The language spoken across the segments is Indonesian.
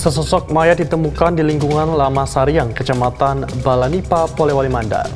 Sesosok mayat ditemukan di lingkungan Lama Sariang, Kecamatan Balanipa, Polewali Mandar.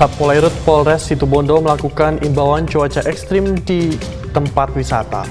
Satpolairut Polres Situbondo melakukan imbauan cuaca ekstrim di tempat wisata.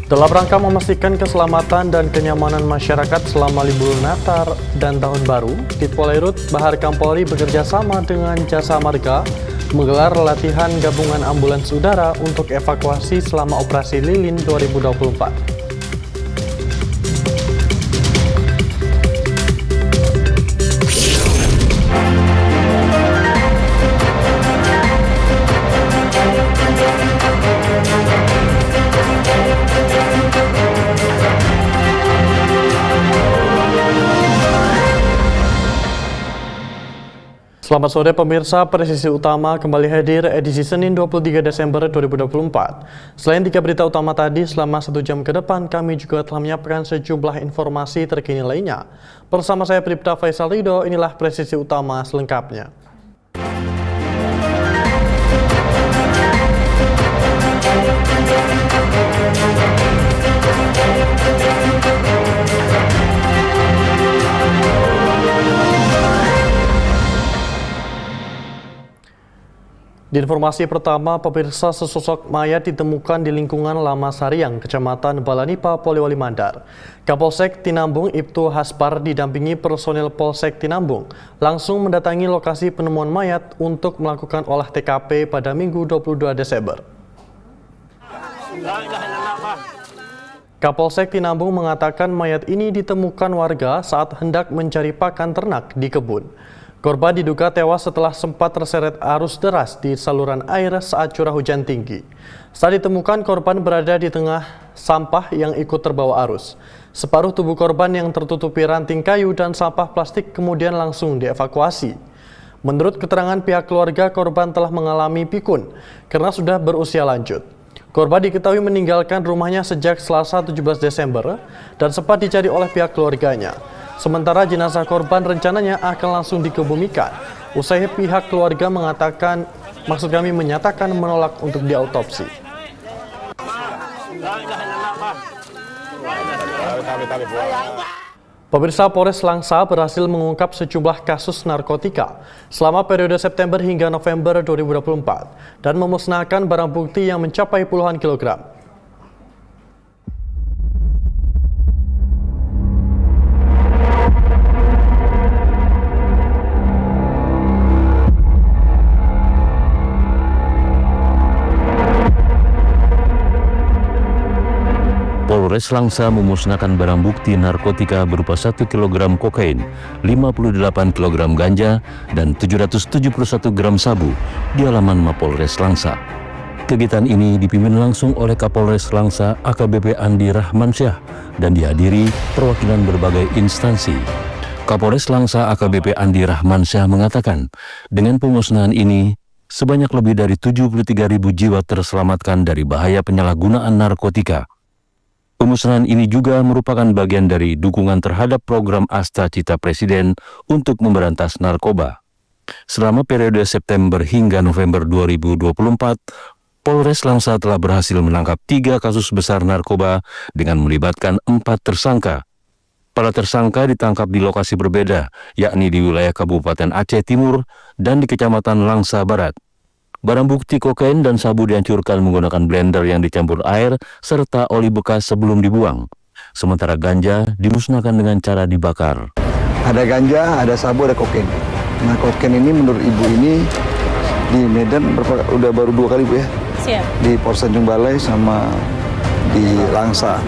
Dalam rangka memastikan keselamatan dan kenyamanan masyarakat selama libur Natal dan Tahun Baru, Ditpolairut Bahar Kampolri bekerja sama dengan Jasa Marga menggelar latihan gabungan ambulans udara untuk evakuasi selama operasi Lilin 2024. Selamat sore pemirsa, Presisi Utama kembali hadir edisi Senin 23 Desember 2024. Selain 3 berita utama tadi, selama 1 jam ke depan kami juga telah menyiapkan sejumlah informasi terkini lainnya. Bersama saya Pripta Faisal Ridho, inilah Presisi Utama selengkapnya. Di informasi pertama, pemirsa, sesosok mayat ditemukan di lingkungan Lama Sariang, Kecamatan Balanipa, Polewali Mandar. Kapolsek Tinambung Ibtu Haspar didampingi personil Polsek Tinambung langsung mendatangi lokasi penemuan mayat untuk melakukan olah TKP pada Minggu 22 Desember. Kapolsek Tinambung mengatakan mayat ini ditemukan warga saat hendak mencari pakan ternak di kebun. Korban diduga tewas setelah sempat terseret arus deras di saluran air saat curah hujan tinggi. Saat ditemukan, korban berada di tengah sampah yang ikut terbawa arus. Separuh tubuh korban yang tertutupi ranting kayu dan sampah plastik kemudian langsung dievakuasi. Menurut keterangan pihak keluarga, korban telah mengalami pikun karena sudah berusia lanjut. Korban diketahui meninggalkan rumahnya sejak Selasa 17 Desember dan sempat dicari oleh pihak keluarganya. Sementara jenazah korban rencananya akan langsung dikebumikan. Usai pihak keluarga menyatakan menolak untuk diautopsi. Pemirsa, Polres Langsa berhasil mengungkap sejumlah kasus narkotika selama periode September hingga November 2024 dan memusnahkan barang bukti yang mencapai puluhan kilogram. Polres Langsa memusnahkan barang bukti narkotika berupa 1 kg kokain, 58 kg ganja, dan 771 gram sabu di halaman Mapolres Langsa. Kegiatan ini dipimpin langsung oleh Kapolres Langsa AKBP Andi Rahmansyah dan dihadiri perwakilan berbagai instansi. Kapolres Langsa AKBP Andi Rahmansyah mengatakan, dengan pemusnahan ini, sebanyak lebih dari 73.000 jiwa terselamatkan dari bahaya penyalahgunaan narkotika. Pemusnahan ini juga merupakan bagian dari dukungan terhadap program Asta Cita Presiden untuk memberantas narkoba. Selama periode September hingga November 2024, Polres Langsa telah berhasil menangkap 3 kasus besar narkoba dengan melibatkan 4 tersangka. Para tersangka ditangkap di lokasi berbeda, yakni di wilayah Kabupaten Aceh Timur dan di Kecamatan Langsa Barat. Barang bukti kokain dan sabu dihancurkan menggunakan blender yang dicampur air serta oli bekas sebelum dibuang. sementara ganja dimusnahkan dengan cara dibakar. Ada ganja, ada sabu, ada kokain. Nah, kokain ini menurut ibu ini di Medan udah baru 2 kali Bu ya? Siap. Di Polres Tanjung Balai sama di Langsa.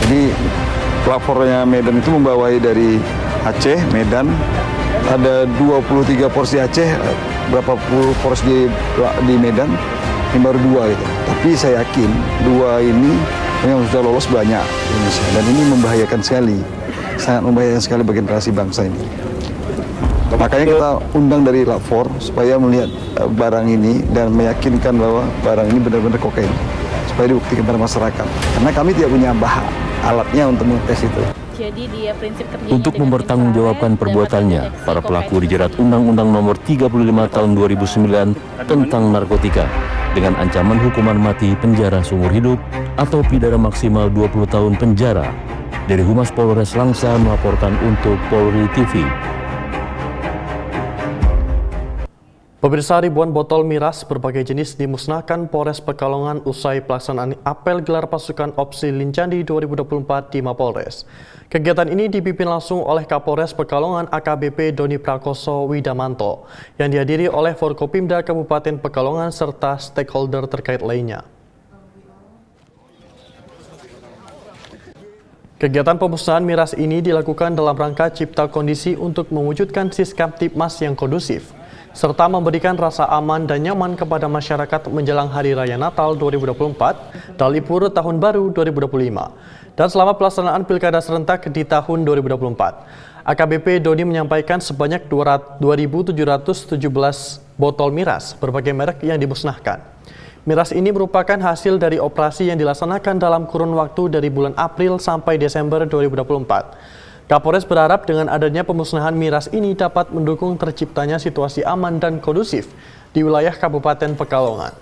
Jadi pelapornya Medan itu membawai dari Aceh, Medan, ada 23 porsi Aceh, berapa puluh porsi di Medan, ini baru 2 gitu. Tapi saya yakin 2 ini yang sudah lolos banyak di Indonesia, dan ini membahayakan sekali, sangat membahayakan sekali bagi generasi bangsa ini. Makanya kita undang dari lapor supaya melihat barang ini dan meyakinkan bahwa barang ini benar-benar kokain, supaya dibuktikan pada masyarakat. Karena kami tidak punya alatnya untuk mengetes itu. Jadi dia prinsip kerjanya Untuk mempertanggungjawabkan perbuatannya, para pelaku dijerat Undang-Undang Nomor 35 Tahun 2009 tentang narkotika dengan ancaman hukuman mati, penjara seumur hidup, atau pidana maksimal 20 tahun penjara. Dari Humas Polres Langsa melaporkan untuk Polri TV. Pemirsa, ribuan botol miras berbagai jenis dimusnahkan Polres Pekalongan usai pelaksanaan apel gelar pasukan Opsi Lincandi 2024 di Mapolres. Kegiatan ini dipimpin langsung oleh Kapolres Pekalongan AKBP Doni Prakoso Widamanto yang dihadiri oleh Forkopimda Kabupaten Pekalongan serta stakeholder terkait lainnya. Kegiatan pemusnahan miras ini dilakukan dalam rangka cipta kondisi untuk mewujudkan Siskaptipmas yang kondusif, serta memberikan rasa aman dan nyaman kepada masyarakat menjelang Hari Raya Natal 2024 dan Libur Tahun Baru 2025. Dan selama pelaksanaan Pilkada serentak di tahun 2024, AKBP Doni menyampaikan sebanyak 2.717 botol miras berbagai merek yang dimusnahkan. Miras ini merupakan hasil dari operasi yang dilaksanakan dalam kurun waktu dari bulan April sampai Desember 2024. Kapolres berharap dengan adanya pemusnahan miras ini dapat mendukung terciptanya situasi aman dan kondusif di wilayah Kabupaten Pekalongan.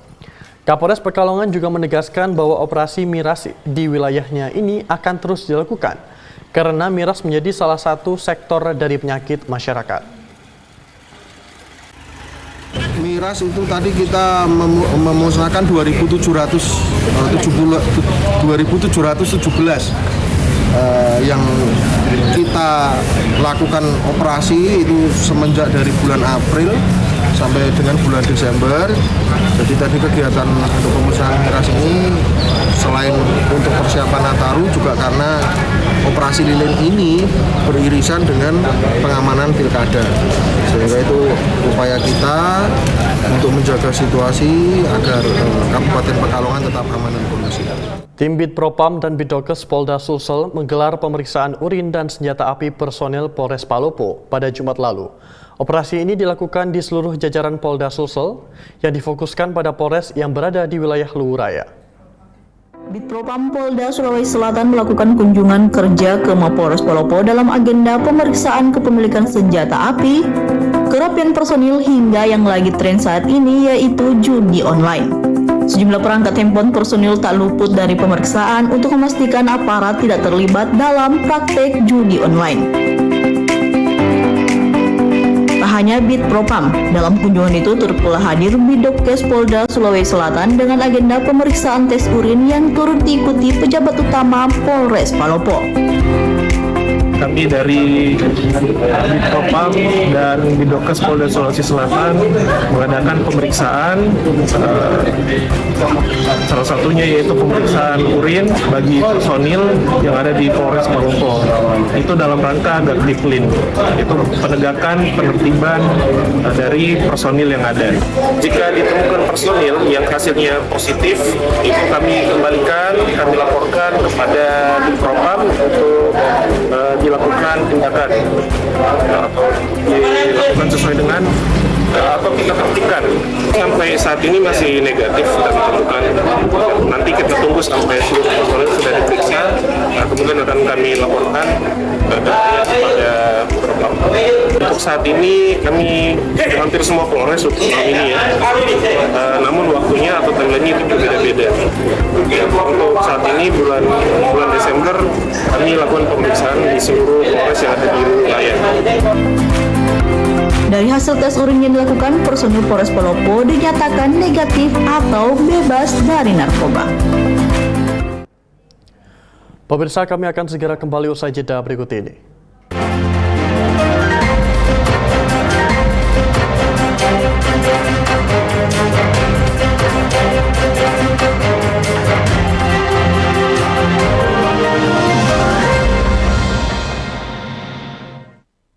Kapolres Pekalongan juga menegaskan bahwa operasi miras di wilayahnya ini akan terus dilakukan karena miras menjadi salah satu sektor dari penyakit masyarakat. Miras itu tadi kita memusnahkan 2.717 yang kita lakukan operasi itu semenjak dari bulan April sampai dengan bulan Desember. Jadi tadi kegiatan untuk pemusnahan miras ini selain untuk persiapan Nataru juga karena operasi lilin ini beririsan dengan pengamanan pilkada, sehingga itu upaya kita untuk menjaga situasi agar Kabupaten Pekalongan tetap aman dan kondusif. Tim Bid Propam dan Bidokes Polda Sulsel menggelar pemeriksaan urin dan senjata api personel Polres Palopo pada Jumat lalu. Operasi ini dilakukan di seluruh jajaran Polda Sulsel yang difokuskan pada Polres yang berada di wilayah Luwu Raya. Bitpropam Polda Sulawesi Selatan melakukan kunjungan kerja ke Mapolres Palopo dalam agenda pemeriksaan kepemilikan senjata api, kerapian personil hingga yang lagi tren saat ini yaitu judi online. Sejumlah perangkat handphone personil tak luput dari pemeriksaan untuk memastikan aparat tidak terlibat dalam praktek judi online. Tak hanya Bitpropam, dalam kunjungan itu turut pula hadir Bidokes Polda Sulawesi Selatan dengan agenda pemeriksaan tes urin yang turut diikuti pejabat utama Polres Palopo. Kami dari Bitpropam dan Bidokes Polda Sulawesi Selatan mengadakan pemeriksaan, salah satunya yaitu pemeriksaan urin bagi personil yang ada di Polres Palopo. Itu dalam rangka agar disiplin, itu penegakan penertiban dari personil yang ada. Jika ditemukan personil yang hasilnya positif, itu kami kembalikan, kami laporkan kepada Bitpropam untuk dilakukan tindakan atau dilakukan sesuai dengan atau kita tertibkan. Sampai saat ini masih negatif kita ditemukan. Nanti kita tunggu sampai seluruh personil sudah diperiksa, kemudian akan kami laporkan kepada Propam. Untuk saat ini kami hampir semua Polres untuk tahun ini ya. Namun waktunya atau timeline-nya itu berbeda-beda. Untuk saat ini bulan Desember kami lakukan pemeriksaan di seluruh Polres yang ada di wilayah. Dari hasil tes urin yang dilakukan, personil Polres Palopo dinyatakan negatif atau bebas dari narkoba. Pemirsa, kami akan segera kembali usai jeda berikut ini.